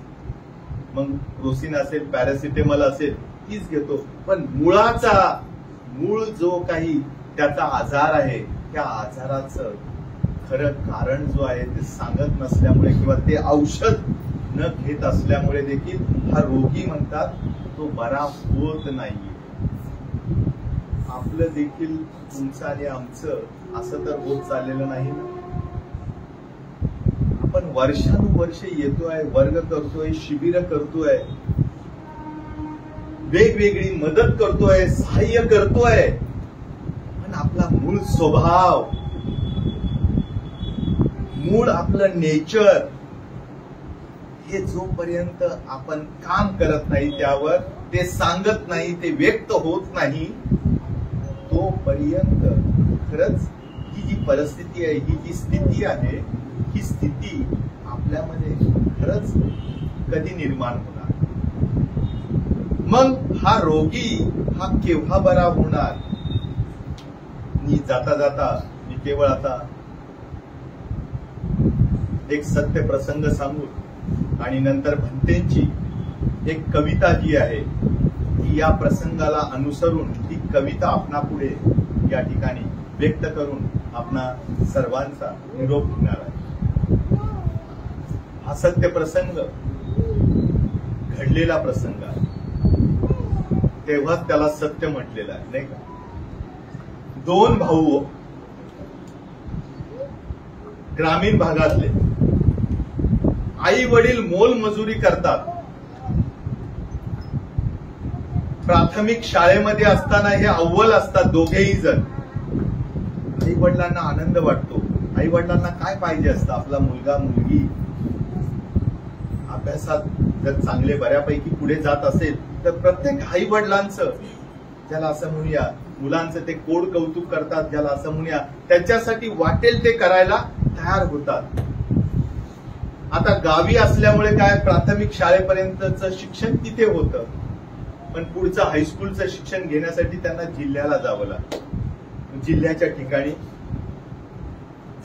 Speaker 1: मग क्रोसिन असेल, पॅरासिटेमॉल असेल तीच घेतो, पण मूळ जो काही त्याचा आजार आहे त्या आजाराचं खरं कारण जो आहे ते सांगत नसल्यामुळे किंवा ते औषध न घेत असल्यामुळे देखील हा रोगी म्हणतात तो बरा होत नाहीये. आपलं देखील तुमचं आणि आमचं असं तर होत चाललेलं नाही ना. आपण वर्षानुवर्ष येतोय, वर्ग करतोय, शिबिर करतोय, वेगवेगळी मदत करतोय, सहाय्य करतोय, पण आपला मूळ स्वभाव, मूळ आपलं नेचर हे जोपर्यंत आपण काम करत नाही, त्यावर ते सांगत नाही, ते व्यक्त होत नाही, तोपर्यंत खरंच ही जी परिस्थिती आहे, ही जी स्थिती आहे, ही स्थिती आपल्यामध्ये खरंच कधी निर्माण होणार. मग हा रोगी हा केव्हा बरा होणार. मी जाता जाता मी केवळ आता एक सत्य प्रसंग सांगू आणि नंतर भंतेंची एक कविता जी आहे ती या प्रसंगाला अनुसरून ती कविता आपणापुढे या ठिकाणी व्यक्त करून आपणा सर्वांचा निरोप घेणार आहे. हा सत्य प्रसंग घडलेला प्रसंग आहे, तेव्हाच त्याला सत्य म्हटलेलं आहे, नाही का. दोन भाऊ ग्रामीण भागातले, आई वडील मोलमजुरी करतात. प्राथमिक शाळेमध्ये असताना हे अव्वल असतात दोघेही जण. आई वडिलांना आनंद वाटतो. आई वडिलांना काय पाहिजे असतं, आपला मुलगा मुलगी अभ्यासात जर चांगले बऱ्यापैकी पुढे जात असेल तर प्रत्येक आई वडिलांचं, ज्याला असं म्हणूया, मुलांचं ते कोड कौतुक करतात, ज्याला असं म्हणूया, त्याच्यासाठी वाटेल ते करायला तयार होतात. आता गावी असल्यामुळे काय, प्राथमिक शाळेपर्यंतचं शिक्षण तिथे होतं, पण पुढचं हायस्कूलचं शिक्षण घेण्यासाठी त्यांना जिल्ह्याला जावं लागतं. जिल्ह्याच्या ठिकाणी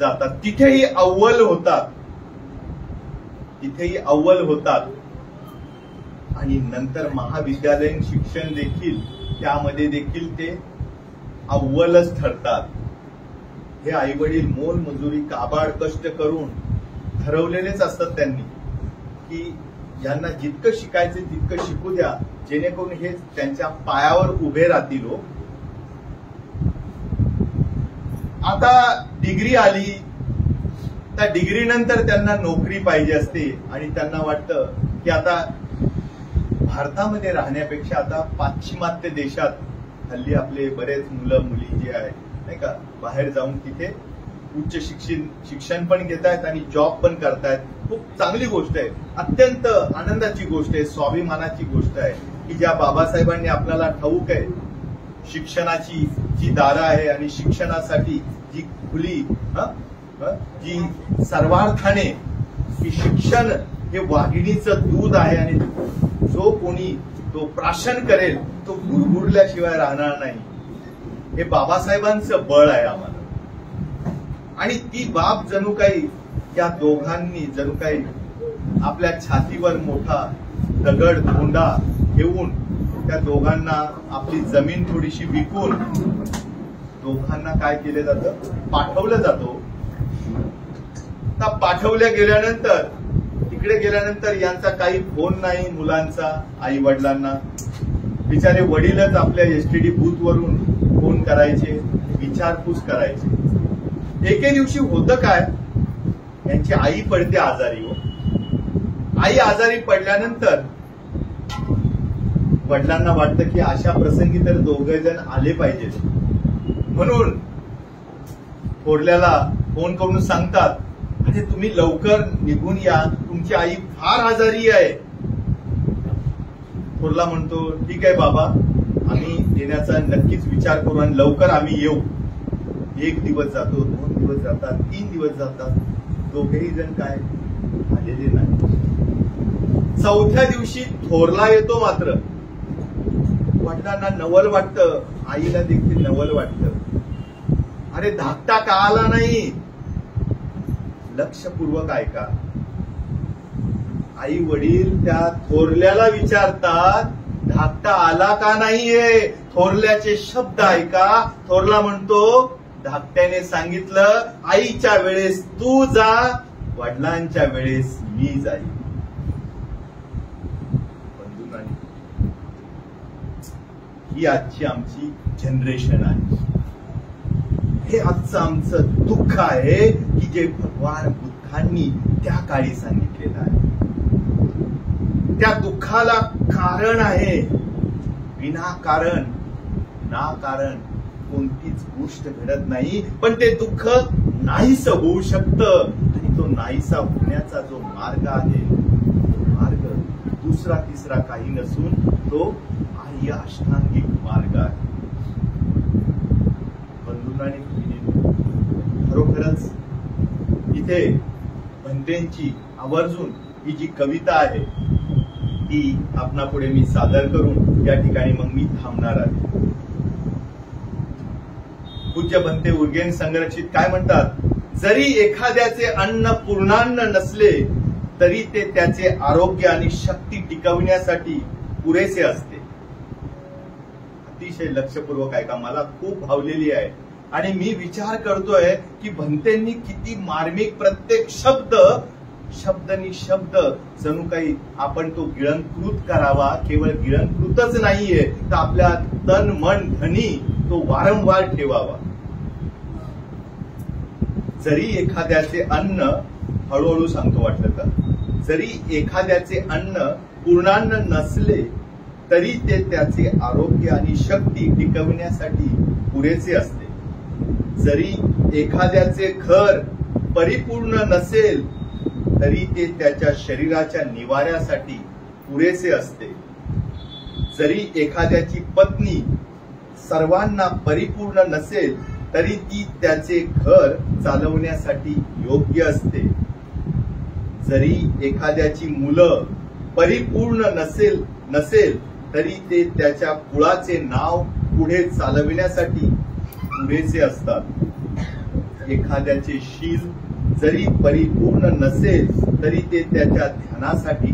Speaker 1: जातात, तिथेही अव्वल होतात, तिथेही अव्वल होतात आणि नंतर महाविद्यालयीन शिक्षण देखील, त्यामध्ये देखील ते अव्वलच ठरतात. हे आई वडील मोलमजुरी काबाड कष्ट करून ठरवलेलेच असतात त्यांनी की यांना जितकं शिकायचं तितकं शिकू द्या, जेणेकरून हे त्यांच्या पायावर उभे राहतील. आता डिग्री आली, त्या डिग्री नंतर त्यांना नोकरी पाहिजे असते आणि त्यांना वाटतं की आता भारतामध्ये राहण्यापेक्षा आता पाश्चिमात्य देशात हल्ली आपले बरेच मुलं मुली जे आहेत, नाही का, बाहेर जाऊन तिथे उच्च शिक्षण पण घेत आहेत आणि जॉब पण करतायत. खूप चांगली गोष्ट आहे, अत्यंत आनंदाची गोष्ट आहे, स्वाभिमानाची गोष्ट आहे की ज्या बाबासाहेबांनी आपल्याला ठाऊक आहे शिक्षणाची जी दारं आहे आणि शिक्षणासाठी जी खुली जी सर्वार्थाने की शिक्षण हे वाघिणीचं दूध आहे आणि जो कोणी तो प्राशन करेल तो गुरगुरल्याशिवाय राहणार नाही. हे बाबासाहेबांचं बळ आहे आम्हाला. आणि ती बाब जणू काही या दोघांनी जणू काही आपल्या छातीवर मोठा दगड धोंडा ठेवून त्या दोघांना आपली जमीन थोडीशी विकून दोघांना काय केलं जातं, पाठवलं जातो. पाठवल्या गेल्यानंतर, तिकडे गेल्यानंतर यांचा काही फोन नाही मुलांचा आई वडिलांना. बिचारे वडीलच आपल्या एसटीडी बूथ वरून फोन करायचे, विचारपूस करायचे. एके दिवशी होतं काय, यांची आई पडते आजारी. आई आजारी पडल्यानंतर वडिलांना वाटतं की अशा प्रसंगी तर दोघे जण आले पाहिजेत, म्हणून थोरल्याला फोन करून सांगतात, अरे तुम्ही लवकर निघून या, तुमची आई फार आजारी आहे. थोरला म्हणतो, ठीक आहे बाबा, आम्ही येण्याचा नक्कीच विचार करू आणि लवकर आम्ही येऊ. एक दिवस जातो, 2 दिवस जातात, 3 दिवस जातात, दोघेही जण काय आलेले नाही. चौथ्या दिवशी थोरला येतो. मात्र वडिलांना नवल वाटतं, आईला देखील नवल वाटतं. अरे धाकटा का आला नाही, लक्षपूर्वक ऐका. आई वडील त्या थोरल्याला विचारतात, धाकटा आला का नाहीये? थोरल्याचे शब्द ऐका. थोरला म्हणतो, धाकट्याने सांगितलं, आईच्या वेळेस तू जा, वडिलांच्या वेळेस मी जाईल. बंधूंनी, ही आजची आमची जनरेशन आहे. हे आजचं आमचं दुःख आहे की जे भगवान बुद्धांनी त्या काळी सांगितलेलं आहे. त्या दुःखाला कारण आहे. विनाकारण ना कारण कोणतीच गोष्ट घडत नाही, पण ते दुःख नाहीसं होऊ शकतं. आणि तो नाहीसा होण्याचा जो मार्ग आहे, तो मार्ग दुसरा तिसरा काही नसून तो आर्य अष्टांगिक मार्ग आहे. बंधूंनी, खरोखरच इथे भंतेंची आवर्जून ही जी कविता आहे ती आपणापुढे मी सादर करून या ठिकाणी मग मी थांबणार आहे. पूज्य भंते उर्गेन संरक्षित काय म्हणतात? जरी एखाद्याचे अन्न पूर्णान्न नसले तरी ते त्याचे आरोग्य आणि शक्ती टिकवण्यासाठी पुरेसे असते. अतिशय लक्षपूर्वक ऐका, मला खूप भावलेली आहे. आणि मी विचार करतोय की भंतेंनी किती मार्मिक प्रत्येक शब्दनी शब्द जणू काही आपण तो गिळंकृत करावा. केवळ गिळंकृतच नाहीये तर आपल्या तन मन धनी तो वारंवार ठेवावा. जरी एखाद्याचे अन्न, हळूहळू सांगतो वाटलं तर, जरी एखाद्याचे अन्न पूर्णान्न नसले तरी ते त्याचे आरोग्य आणि शक्ती टिकवण्यासाठी पुरेसे असते. जरी एखाद्याचे घर परिपूर्ण नसेल तरी ते त्याच्या शरीराच्या निवाऱ्यासाठी पुरेसे असते. जरी एखाद्याची पत्नी सर्वांना परिपूर्ण नसेल तरी ती त्याचे घर चालवण्यासाठी योग्य असते. जरी एखाद्याची मुलं परिपूर्ण नसेल तरी ते त्याच्या कुळाचे नाव पुढे चालविण्यासाठी पुरेसे असतात. एखाद्याचे शील जरी परिपूर्ण नसेल तरी ते त्याच्या ध्यानासाठी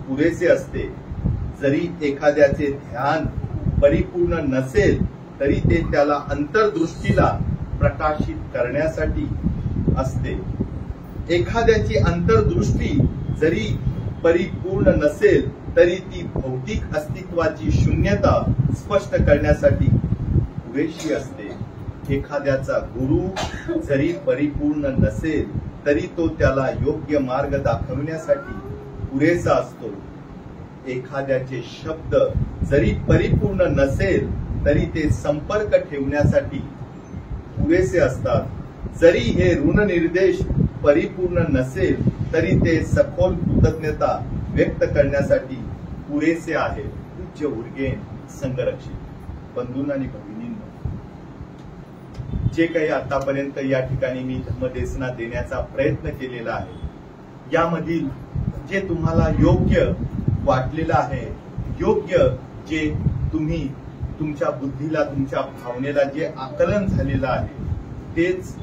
Speaker 1: पुरेसे असते. जरी एखाद्याचे ध्यान परिपूर्ण नसेल तरी ते त्याला अंतर्दृष्टीला प्रकाशित करण्यासाठी असते. एखाद्याची अंतर्दृष्टी जरी परिपूर्ण नसेल तरी ती भौतिक अस्तित्वाची शून्यता स्पष्ट करण्यासाठी पुरेशी असते. एखाद्याचा गुरु जरी परिपूर्ण नसेल तरी तो त्याला योग्य मार्ग दाखवण्यासाठी पुरेसा असतो. एखाद्याचे शब्द जरी परिपूर्ण नसेल तरी ते संपर्क ठेवण्यासाठी पुरेसे असतात. जरी हे ऋणनिर्देश परिपूर्ण नसेल तरी ते सखोल कृतज्ञता व्यक्त करण्यासाठी पुरेसे आहे. पूज्य उर्गेन संरक्षित. बंधूंनो आणि भगिनींनो, जे काही आतापर्यंत या ठिकाणी मी धम्मदेशना देण्याचा प्रयत्न केलेला आहे, यामधील जे तुम्हाला योग्य वाटलेलं आहे, योग्य जे तुम्ही तुमच्या बुद्धीला, तुमच्या भावनेला जे आकलन झालेलं आहे, तेच